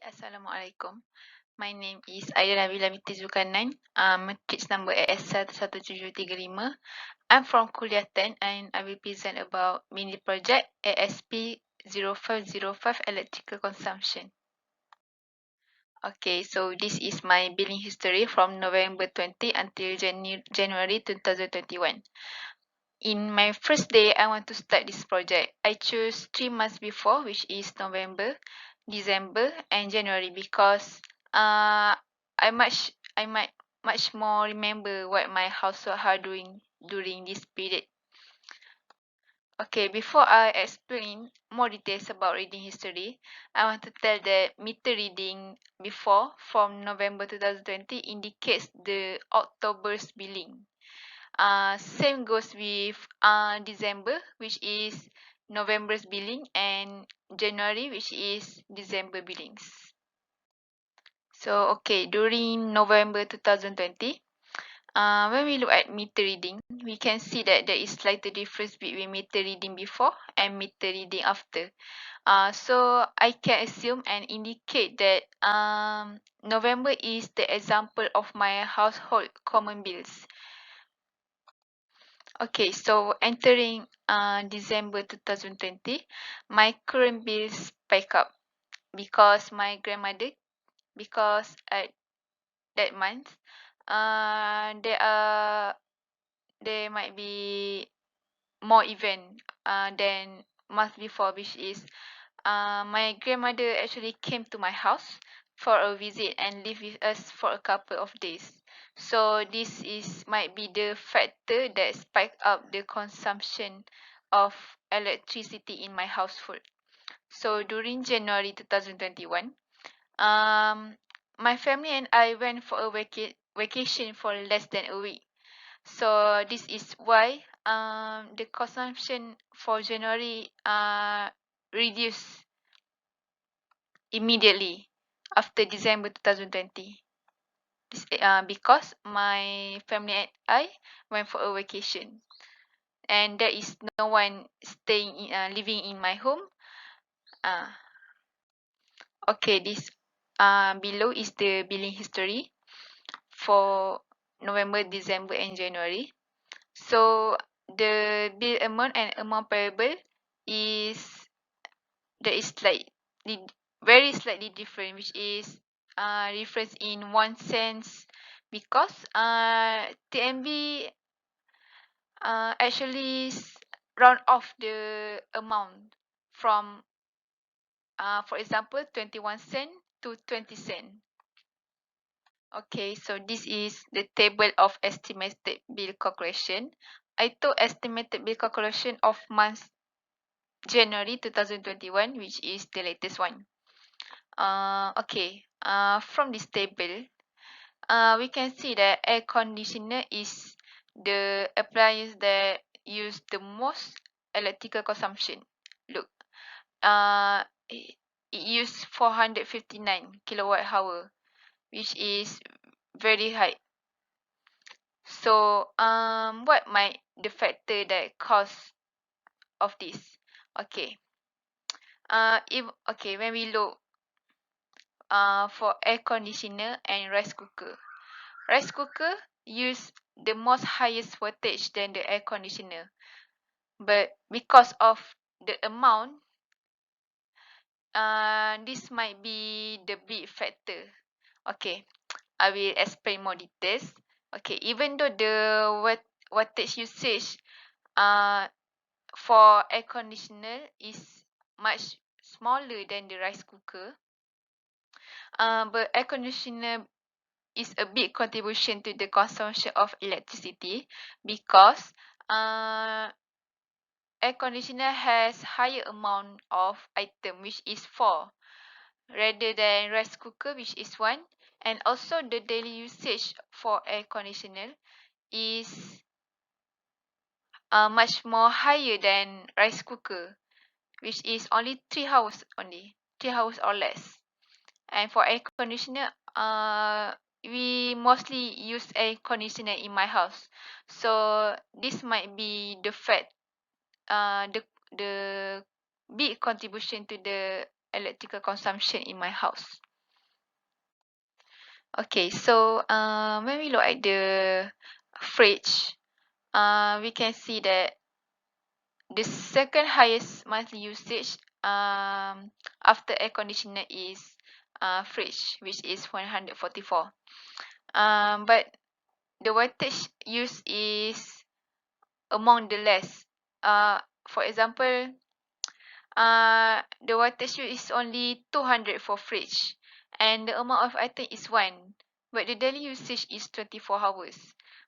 Assalamualaikum. My name is Aida Nabila Binti Zulkarnain. Kids number AS11735. I'm from Kuliah 10 and I will present about mini project ASP0505 electrical consumption. Okay, so this is my billing history from November 20 until January 2021. In my first day, I want to start this project. I chose 3 months before, which is November, December, and January because I might much more remember what my household are doing during this period. Okay, before I explain more details about reading history, I want to tell that meter reading before from November 2020 indicates the October's billing. Same goes with December, which is November's billing, and January, which is December billings. So, okay, during November 2020, when we look at meter reading, we can see that there is slight difference between meter reading before and meter reading after. So I can assume and indicate that November is the example of my household common bills. Okay, so entering December 2020, my current bills spike up because my grandmother, because at that month, there might be more event than month before, which is my grandmother actually came to my house for a visit and lived with us for a couple of days. So this is might be the factor that spiked up the consumption of electricity in my household. So during January 2021, my family and I went for a vacation for less than a week. So this is why the consumption for January reduced immediately after December 2020. Because my family and I went for a vacation and there is no one living in my home. Okay, this below is the billing history for November, December, and January. So the bill amount and amount payable is there is very slightly different, which is difference in 1 cent because TNB actually round off the amount from for example 21 cent to 20 cent. Okay, so this is the table of estimated bill calculation. I took estimated bill calculation of month January 2021, which is the latest one. Okay, from this table, we can see that air conditioner is the appliance that use the most electrical consumption. Look, it used 459 kilowatt hour, which is very high. So, what might the factor that cause of this? Okay, when we look for air conditioner and rice cooker. Rice cooker use the most highest voltage than the air conditioner. But because of the amount, this might be the big factor. Okay, I will explain more details. Okay, even though the wattage usage for air conditioner is much smaller than the rice cooker, but air conditioner is a big contribution to the consumption of electricity because air conditioner has higher amount of item, which is 4 rather than rice cooker, which is 1, and also the daily usage for air conditioner is much more higher than rice cooker, which is only 3 hours only, 3 hours or less. And for air conditioner, we mostly use air conditioner in my house. So this might be the the big contribution to the electrical consumption in my house. Okay, so when we look at the fridge, we can see that the second highest monthly usage after air conditioner is fridge, which is 144. But the wattage used is among the less. For example, the wattage used is only 200 for fridge, and the amount of item is 1, but the daily usage is 24 hours.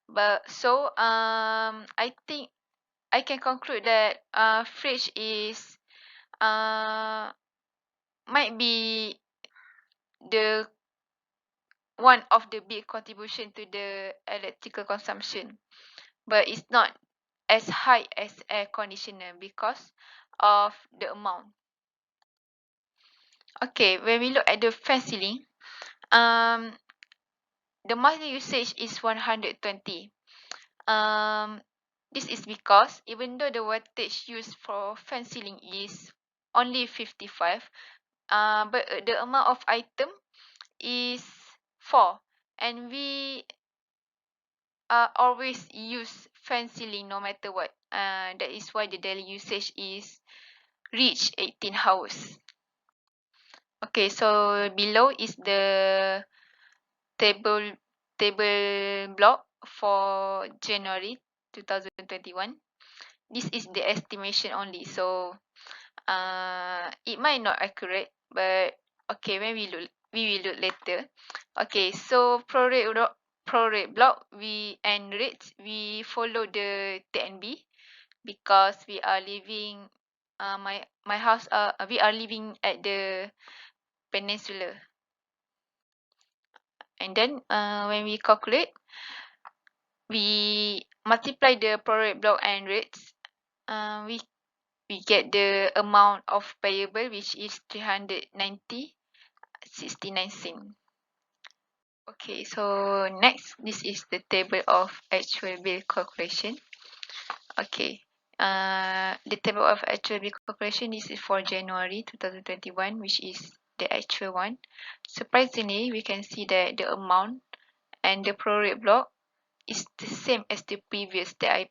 But so I think I can conclude that fridge is might be the one of the big contribution to the electrical consumption, but it's not as high as air conditioner because of the amount. Okay, when we look at the fan ceiling, um, the monthly usage is 120. Um, this is because even though the wattage used for fan ceiling is only 55, but the amount of item is 4, and we always use fan ceiling no matter what. That is why the daily usage is reach 18 hours. Okay, so below is the table block for January 2021. This is the estimation only, so it might not accurate, but okay, when we will look later. Okay, so prorate block we and rates we follow the TNB because we are living my house we are living at the peninsula. And then when we calculate, we multiply the prorate block and rates, we get the amount of payable, which is 390.69 cents. Okay, so next, this is the table of actual bill calculation. Okay, the table of actual bill calculation, this is for January 2021, which is the actual one. Surprisingly, we can see that the amount and the prorate block is the same as the previous table.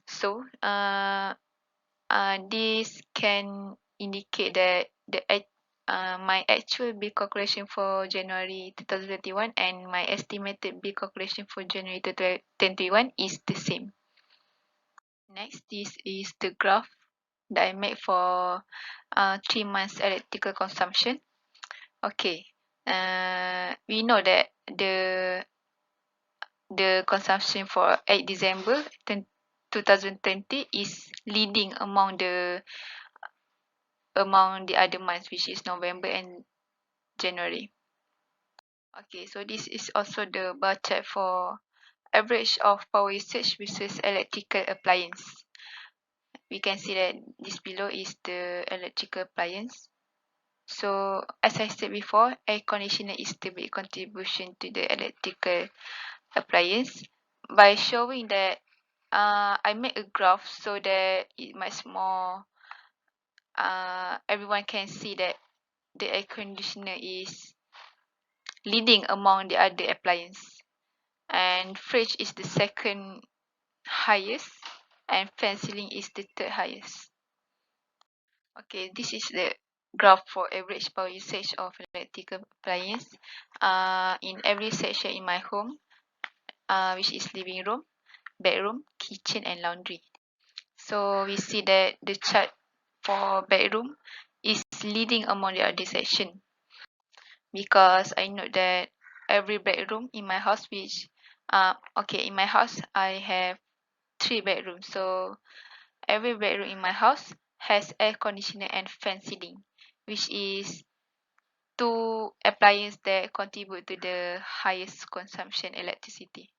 So this can indicate that my actual bill calculation for January 2021 and my estimated bill calculation for January 2021 is the same. Next, this is the graph that I made for 3 months electrical consumption. Okay, we know that the consumption for 8 December 2020 is leading among the other months, which is November and January. Okay, so this is also the bar chart for average of power usage versus electrical appliance. We can see that this below is the electrical appliance. So as I said before, air conditioner is the big contribution to the electrical appliance. By showing that I made a graph so that it much more everyone can see that the air conditioner is leading among the other appliance, and fridge is the second highest, and fan ceiling is the third highest. Okay, this is the graph for average power usage of electrical appliance in every section in my home, which is living room, bedroom, kitchen, and laundry. So we see that the chart for bedroom is leading among the other section, because I know that every bedroom in my house, which okay, in my house I have 3 bedrooms, so every bedroom in my house has air conditioner and fan ceiling, which is two appliances that contribute to the highest consumption electricity.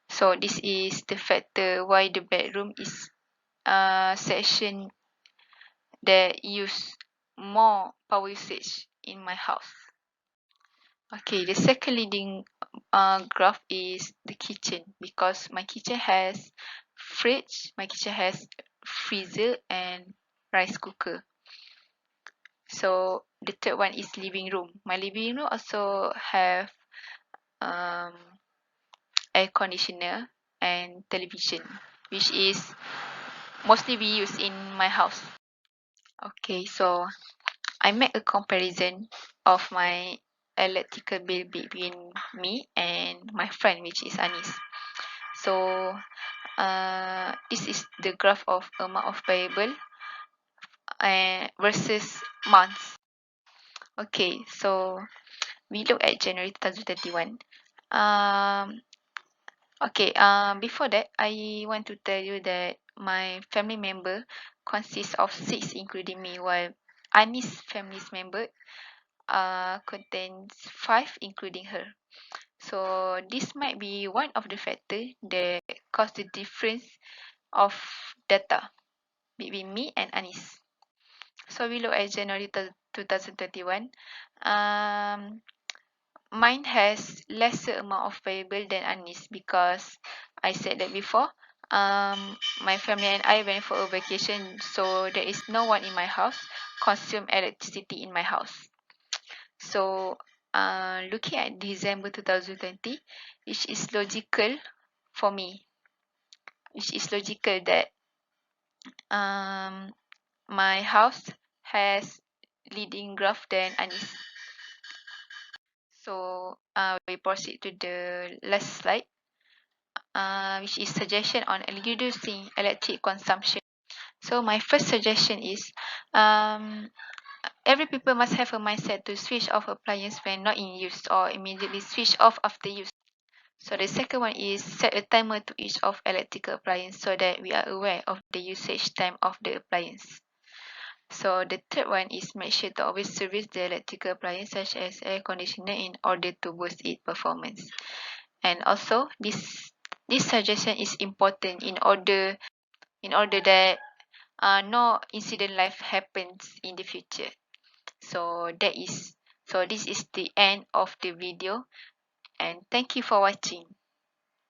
So this is the factor why the bedroom is section that use more power usage in my house. Okay, the second leading graph is the kitchen, because my kitchen has fridge, my kitchen has freezer and rice cooker. So the third one is living room. My living room also have air conditioner and television, which is mostly we use in my house. Okay, so I make a comparison of my electrical bill between me and my friend, which is Anis. So this is the graph of amount of payable versus months. Okay, so we look at January 2021. Um, okay, before that, I want to tell you that my family member consists of 6, including me, while Anis' family's member contains 5, including her. So this might be one of the factors that cause the difference of data between me and Anis. So we look at January 2021. Um, Mine has lesser amount of payable than Anis because I said that before. My family and I went for a vacation, so there is no one in my house consume electricity in my house. So, looking at December 2020, which is logical for me, which is logical that um my house has leading graph than Anis. So, we proceed to the last slide, which is suggestion on reducing electric consumption. So, my first suggestion is um, every people must have a mindset to switch off appliance when not in use or immediately switch off after use. So the second one is set a timer to each of electrical appliance so that we are aware of the usage time of the appliance. So the third one is make sure to always service the electrical appliance such as air conditioner in order to boost its performance. And also this suggestion is important in order that no incident life happens in the future. So this is the end of the video, and thank you for watching.